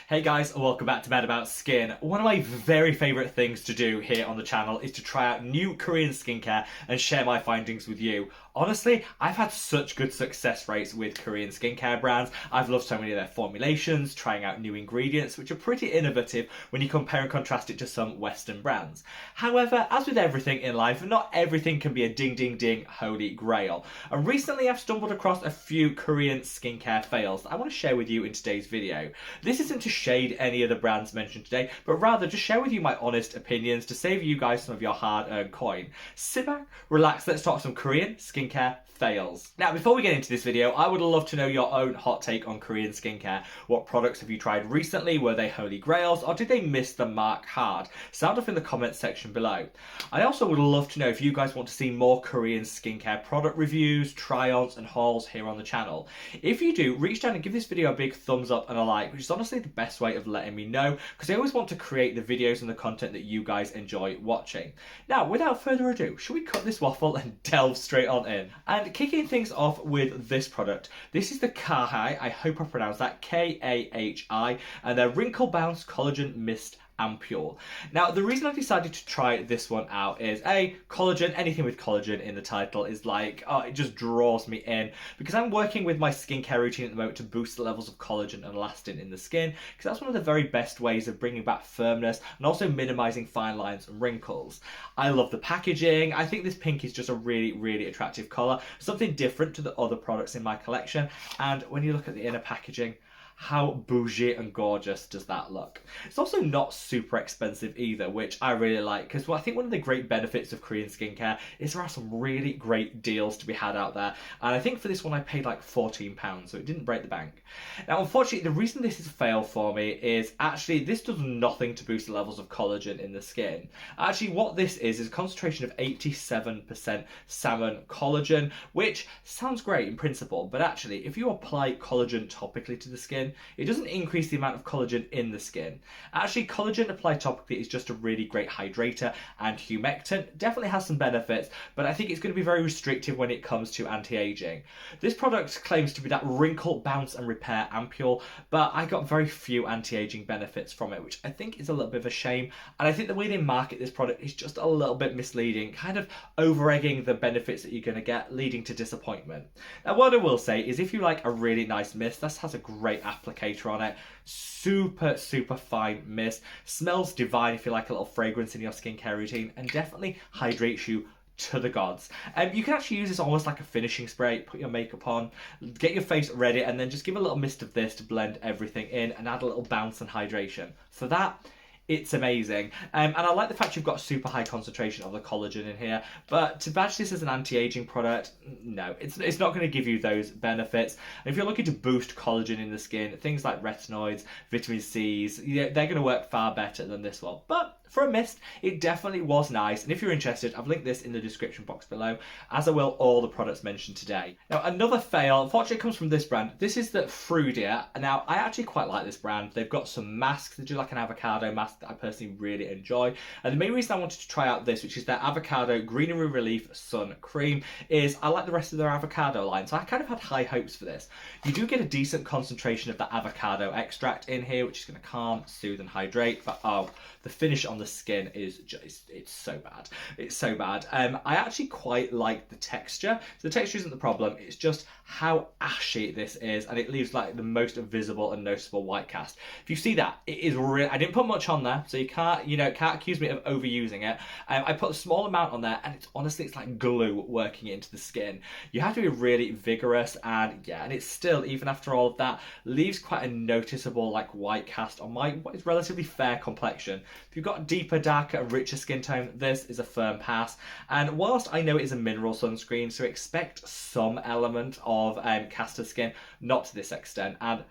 Hey guys, and welcome back to Mad About Skin. One of my very favourite things to do here on the channel is to try out new Korean skincare and share my findings with you. Honestly, I've had such good success rates with Korean skincare brands. I've loved so many of their formulations, trying out new ingredients, which are pretty innovative when you compare and contrast it to some Western brands. However, as with everything in life, not everything can be a ding ding ding holy grail. And recently I've stumbled across a few Korean skincare fails that I want to share with you in today's video. This isn't to shade any of the brands mentioned today, but rather just share with you my honest opinions to save you guys some of your hard-earned coin. Sit back, relax, let's talk some Korean skincare fails. Now, before we get into this video, I would love to know your own hot take on Korean skincare. What products have you tried recently? Were they holy grails or did they miss the mark hard? Sound off in the comments section below. I also would love to know if you guys want to see more Korean skincare product reviews, try-ons and hauls here on the channel. If you do, reach down and give this video a big thumbs up and a like, which is honestly the best way of letting me know, because I always want to create the videos and the content that you guys enjoy watching. Now, without further ado, should we cut this waffle and delve straight on in? And kicking things off with this product, this is the Kahai, I hope I pronounced that, K-A-H-I, and their Wrinkle Bounce Collagen Mist Ampule. Now, the reason I decided to try this one out is collagen, anything with collagen in the title is like, oh, it just draws me in because I'm working with my skincare routine at the moment to boost the levels of collagen and elastin in the skin, because that's one of the very best ways of bringing back firmness and also minimizing fine lines and wrinkles. I love the packaging. I think this pink is just a really attractive color, something different to the other products in my collection. And when you look at the inner packaging, how bougie and gorgeous does that look? It's also not super expensive either, which I really like, because I think one of the great benefits of Korean skincare is there are some really great deals to be had out there. And I think for this one I paid like £14, so it didn't break the bank. Now, unfortunately, the reason this is a fail for me is actually this does nothing to boost the levels of collagen in the skin. Actually, what this is a concentration of 87% salmon collagen, which sounds great in principle, but actually if you apply collagen topically to the skin, it doesn't increase the amount of collagen in the skin. Actually, collagen applied topically is just a really great hydrator and humectant. Definitely has some benefits, but I think it's going to be very restrictive when it comes to anti-aging. This product claims to be that wrinkle bounce and repair ampule, but I got very few anti-aging benefits from it, which I think is a little bit of a shame. And I think the way they market this product is just a little bit misleading, kind of over-egging the benefits that you're going to get, leading to disappointment. Now, what I will say is if you like a really nice mist, this has a great applicator on it. Super fine mist. Smells divine if you like a little fragrance in your skincare routine, and definitely hydrates you to the gods. You can actually use this almost like a finishing spray. Put your makeup on, get your face ready, and then just give a little mist of this to blend everything in and add a little bounce and hydration. For that, it's amazing. And I like the fact you've got a super high concentration of the collagen in here, but to badge this as an anti-aging product, no, it's not going to give you those benefits. And if you're looking to boost collagen in the skin, things like retinoids, vitamin C's, they're going to work far better than this one. But for a mist, it definitely was nice. And if you're interested, I've linked this in the description box below, as I will all the products mentioned today. Now, another fail, unfortunately, comes from this brand. This is the Frudia. Now, I actually quite like this brand. They've got some masks. They do like an avocado mask that I personally really enjoy. And the main reason I wanted to try out this, which is their Avocado Greenery Relief Sun Cream, is I like the rest of their avocado line. So I kind of had high hopes for this. You do get a decent concentration of that avocado extract in here, which is going to calm, soothe and hydrate. But oh, the finish on the skin is just, it's so bad. It's so bad. I actually quite like the texture. So the texture isn't the problem. It's just how ashy this is, and it leaves like the most visible and noticeable white cast. If you see that, it is real. I didn't put much on there, so you can't accuse me of overusing it. I put a small amount on there, and it's like glue working it into the skin. You have to be really vigorous, and yeah, and it's still, even after all of that, leaves quite a noticeable like white cast on my what is relatively fair complexion. If you've got deeper, darker and richer skin tone, this is a firm pass. And whilst I know it is a mineral sunscreen, so expect some element of castor skin, not to this extent. And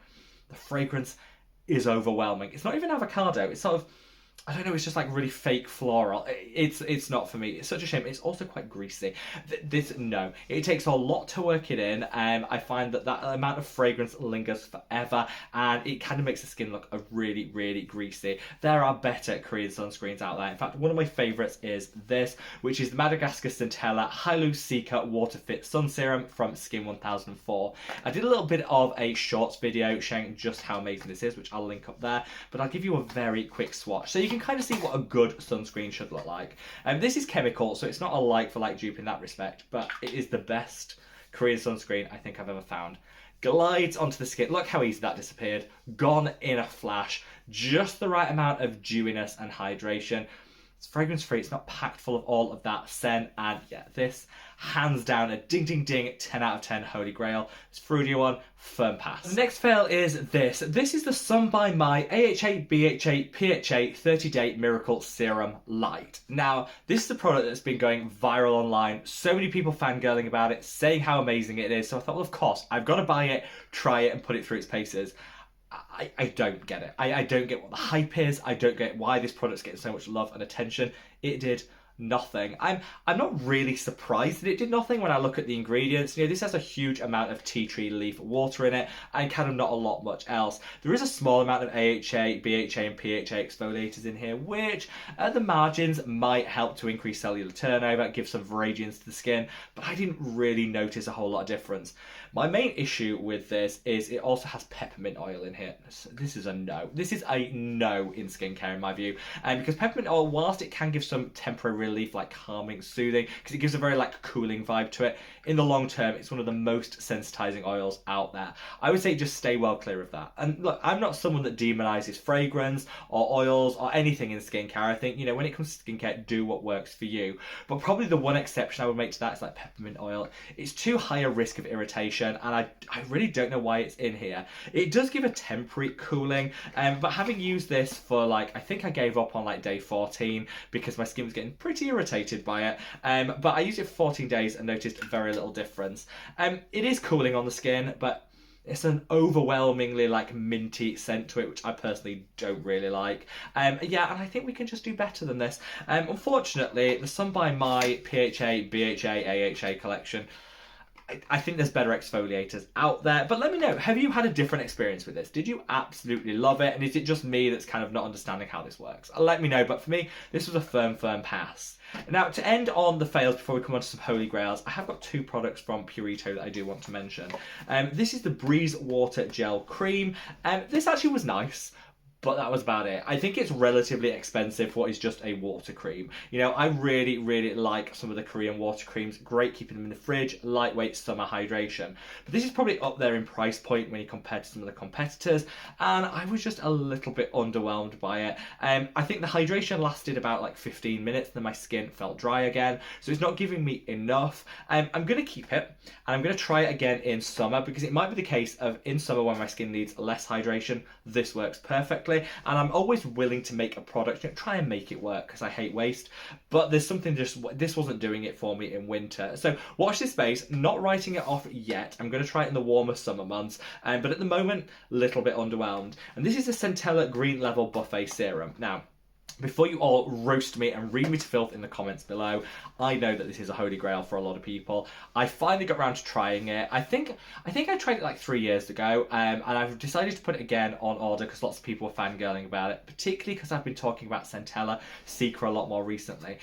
the fragrance is overwhelming. It's not even avocado, it's sort of I don't know, it's just like really fake floral. It's not for me. It's such a shame. It's also quite greasy. No, it takes a lot to work it in. I find that amount of fragrance lingers forever, and it kind of makes the skin look really, really greasy. There are better Korean sunscreens out there. In fact, one of my favorites is this, which is the Madagascar Centella Hyaluronic Water Fit Sun Serum from Skin 1004. I did a little bit of a shorts video showing just how amazing this is, which I'll link up there, but I'll give you a very quick swatch so you can kind of see what a good sunscreen should look like. This is chemical, so it's not a like for like dupe in that respect, but it is the best Korean sunscreen I think I've ever found. Glides onto the skin. Look how easy that disappeared. Gone in a flash. Just the right amount of dewiness and hydration. It's fragrance free, it's not packed full of all of that scent, and yeah, this, hands down, a ding ding ding, 10 out of 10 holy grail. It's fruity one, firm pass. The next fail is this. This is the Sun by My AHA, BHA, PHA 30-Day Miracle Serum Light. Now, this is a product that's been going viral online. So many people fangirling about it, saying how amazing it is. So I thought, well, of course, I've got to buy it, try it, and put it through its paces. I don't get it. I don't get what the hype is. I don't get why this product's getting so much love and attention. It did nothing. I'm not really surprised that it did nothing when I look at the ingredients. You know, this has a huge amount of tea tree leaf water in it and kind of not a lot much else. There is a small amount of AHA, BHA and PHA exfoliators in here, which at the margins might help to increase cellular turnover, give some radiance to the skin, but I didn't really notice a whole lot of difference. My main issue with this is it also has peppermint oil in here. This is a no. This is a no in skincare in my view. Because peppermint oil, whilst it can give some temporary relief, like calming, soothing, because it gives a very like cooling vibe to it, in the long term, it's one of the most sensitizing oils out there. I would say just stay well clear of that. And look, I'm not someone that demonizes fragrance or oils or anything in skincare. I think, you know, when it comes to skincare, do what works for you. But probably the one exception I would make to that is like peppermint oil. It's too high a risk of irritation, and I really don't know why it's in here. It does give a temporary cooling, but having used this for like, I think I gave up on like day 14 because my skin was getting pretty irritated by it. But I used it for 14 days and noticed very little difference. It is cooling on the skin, but it's an overwhelmingly like minty scent to it, which I personally don't really like. Yeah, and I think we can just do better than this. Unfortunately, the Sun by My PHA, BHA, AHA collection, I think there's better exfoliators out there, but let me know, have you had a different experience with this? Did you absolutely love it? And is it just me that's kind of not understanding how this works? Let me know, but for me, this was a firm pass. Now, to end on the fails before we come on to some holy grails, I have got two products from Purito that I do want to mention. This is the Breeze Water Gel Cream. This actually was nice, but that was about it. I think it's relatively expensive for what is just a water cream. You know, I really, really like some of the Korean water creams. Great keeping them in the fridge, lightweight summer hydration. But this is probably up there in price point when you compare to some of the competitors, and I was just a little bit underwhelmed by it. I think the hydration lasted about like 15 minutes, then my skin felt dry again, so it's not giving me enough. I'm going to keep it, and I'm going to try it again in summer, because it might be the case of in summer when my skin needs less hydration, this works perfectly. And I'm always willing to make a product, you know, try and make it work, because I hate waste, but there's something this wasn't doing it for me in winter. So watch this space, not writing it off yet. I'm going to try it in the warmer summer months, but at the moment, a little bit underwhelmed. And this is the Centella Green Level Buffet Serum. Now, before you all roast me and read me to filth in the comments below, I know that this is a holy grail for a lot of people. I finally got around to trying it. I think I tried it like 3 years ago, and I've decided to put it again on order because lots of people were fangirling about it, particularly because I've been talking about Centella Secret a lot more recently.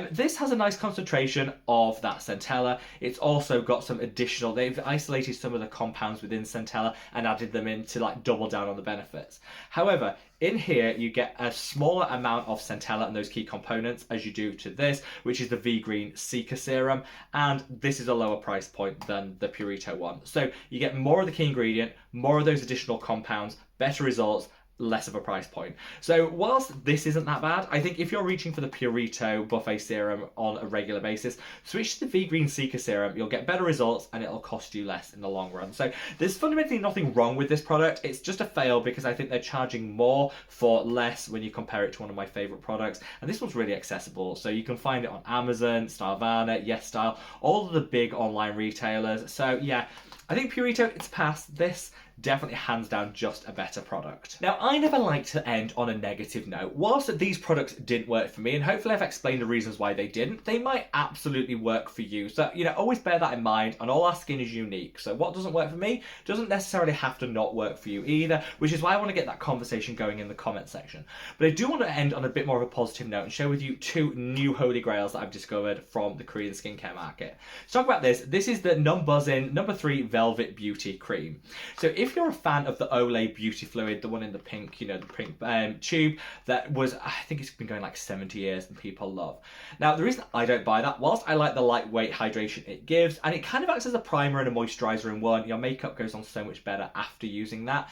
This has a nice concentration of that Centella. It's also got some additional, they've isolated some of the compounds within Centella and added them in to like double down on the benefits. However, in here, you get a smaller amount of Centella and those key components as you do to this, which is the V-Green Seeker Serum, and this is a lower price point than the Purito one. So you get more of the key ingredient, more of those additional compounds, better results, less of a price point. So whilst this isn't that bad, I think if you're reaching for the Purito Buffet Serum on a regular basis, switch to the V-Green Seeker Serum. You'll get better results and it'll cost you less in the long run. So there's fundamentally nothing wrong with this product. It's just a fail because I think they're charging more for less when you compare it to one of my favorite products. And this one's really accessible. So you can find it on Amazon, Starvana, YesStyle, all of the big online retailers. So yeah, I think Purito, it's past. This definitely hands down just a better product. Now, I never like to end on a negative note. Whilst these products didn't work for me, and hopefully I've explained the reasons why they didn't, they might absolutely work for you. So, always bear that in mind, and all our skin is unique. So what doesn't work for me doesn't necessarily have to not work for you either, which is why I want to get that conversation going in the comment section. But I do want to end on a bit more of a positive note and share with you two new holy grails that I've discovered from the Korean skincare market. To talk about this is the non-buzzing number 3 Velvet Beauty Cream. So if you're a fan of the Olay Beauty Fluid, the one in the pink, the pink tube, that was, I think it's been going like 70 years and people love. Now, the reason I don't buy that, whilst I like the lightweight hydration it gives, and it kind of acts as a primer and a moisturizer in one, your makeup goes on so much better after using that.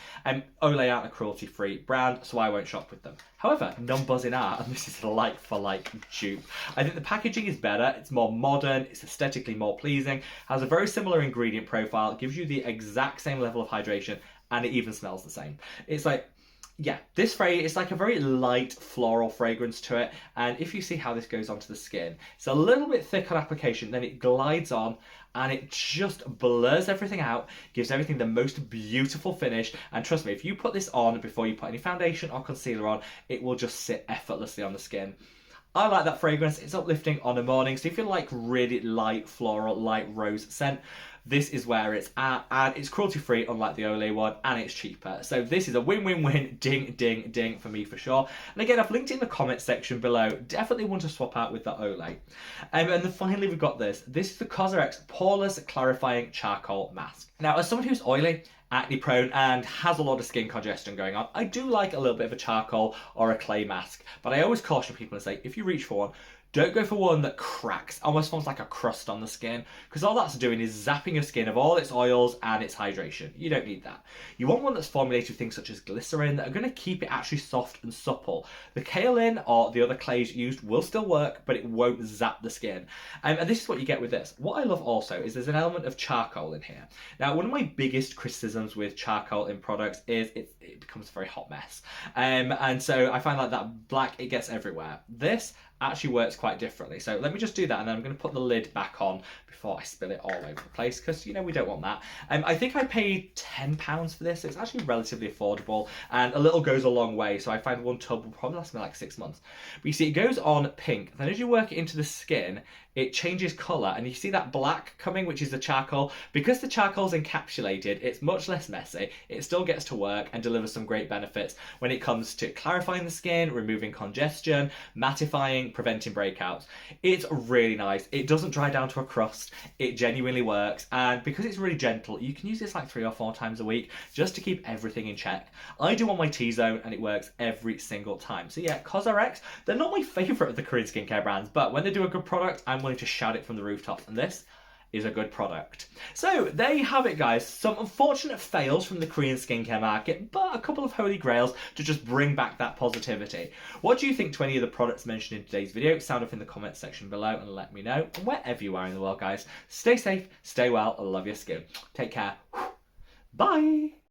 Olay aren't a cruelty-free brand, so I won't shop with them. However, non-buzzing are, and this is a like-for-like dupe. I think the packaging is better, it's more modern, it's aesthetically more pleasing, has a very similar ingredient profile, gives you the exact same level of hydration, and it even smells the same. It's like, yeah, this fragrance, it's like a very light floral fragrance to it, and if you see how this goes onto the skin, it's a little bit thick on application, then it glides on, and it just blurs everything out, gives everything the most beautiful finish, and trust me, if you put this on before you put any foundation or concealer on, it will just sit effortlessly on the skin. I like that fragrance, it's uplifting on a morning, so if you like really light floral, light rose scent, this is where it's at, and it's cruelty-free unlike the Olay one, and it's cheaper. So this is a win-win-win, ding, ding, ding for me for sure. And again, I've linked it in the comment section below. Definitely want to swap out with the Olay. And then finally we've got this. This is the Cosrx Poreless Clarifying Charcoal Mask. Now, as someone who's oily, acne prone and has a lot of skin congestion going on, I do like a little bit of a charcoal or a clay mask, but I always caution people and say, if you reach for one, don't go for one that cracks, almost forms like a crust on the skin, because all that's doing is zapping your skin of all its oils and its hydration. You don't need that. You want one that's formulated with things such as glycerin that are going to keep it actually soft and supple. The kaolin or the other clays used will still work, but it won't zap the skin. And this is what you get with this. What I love also is there's an element of charcoal in here. Now, one of my biggest criticisms with charcoal in products is it becomes a very hot mess. And so I find like that black, it gets everywhere. This actually works quite differently. So let me just do that, and then I'm going to put the lid back on before I spill it all over the place, because we don't want that. I think I paid £10 for this. It's actually relatively affordable, and a little goes a long way. So I find one tub will probably last me like 6 months. But you see, it goes on pink. Then as you work it into the skin, it changes colour, and you see that black coming, which is the charcoal. Because the charcoal's encapsulated, it's much less messy. It still gets to work and delivers some great benefits when it comes to clarifying the skin, removing congestion, mattifying, preventing breakouts. It's really nice. It doesn't dry down to a crust. It genuinely works, and because it's really gentle, you can use this like 3 or 4 times a week just to keep everything in check. I do on my T-zone, and it works every single time. So yeah, Cosrx, they're not my favourite of the Korean skincare brands, but when they do a good product, I'm willing to shout it from the rooftops, and this is a good product. So there you have it, guys. Some unfortunate fails from the Korean skincare market, but a couple of holy grails to just bring back that positivity. What do you think to any of the products mentioned in today's video? Sound off in the comments section below and let me know. And wherever you are in the world, guys, stay safe, stay well, and love your skin. Take care. Bye.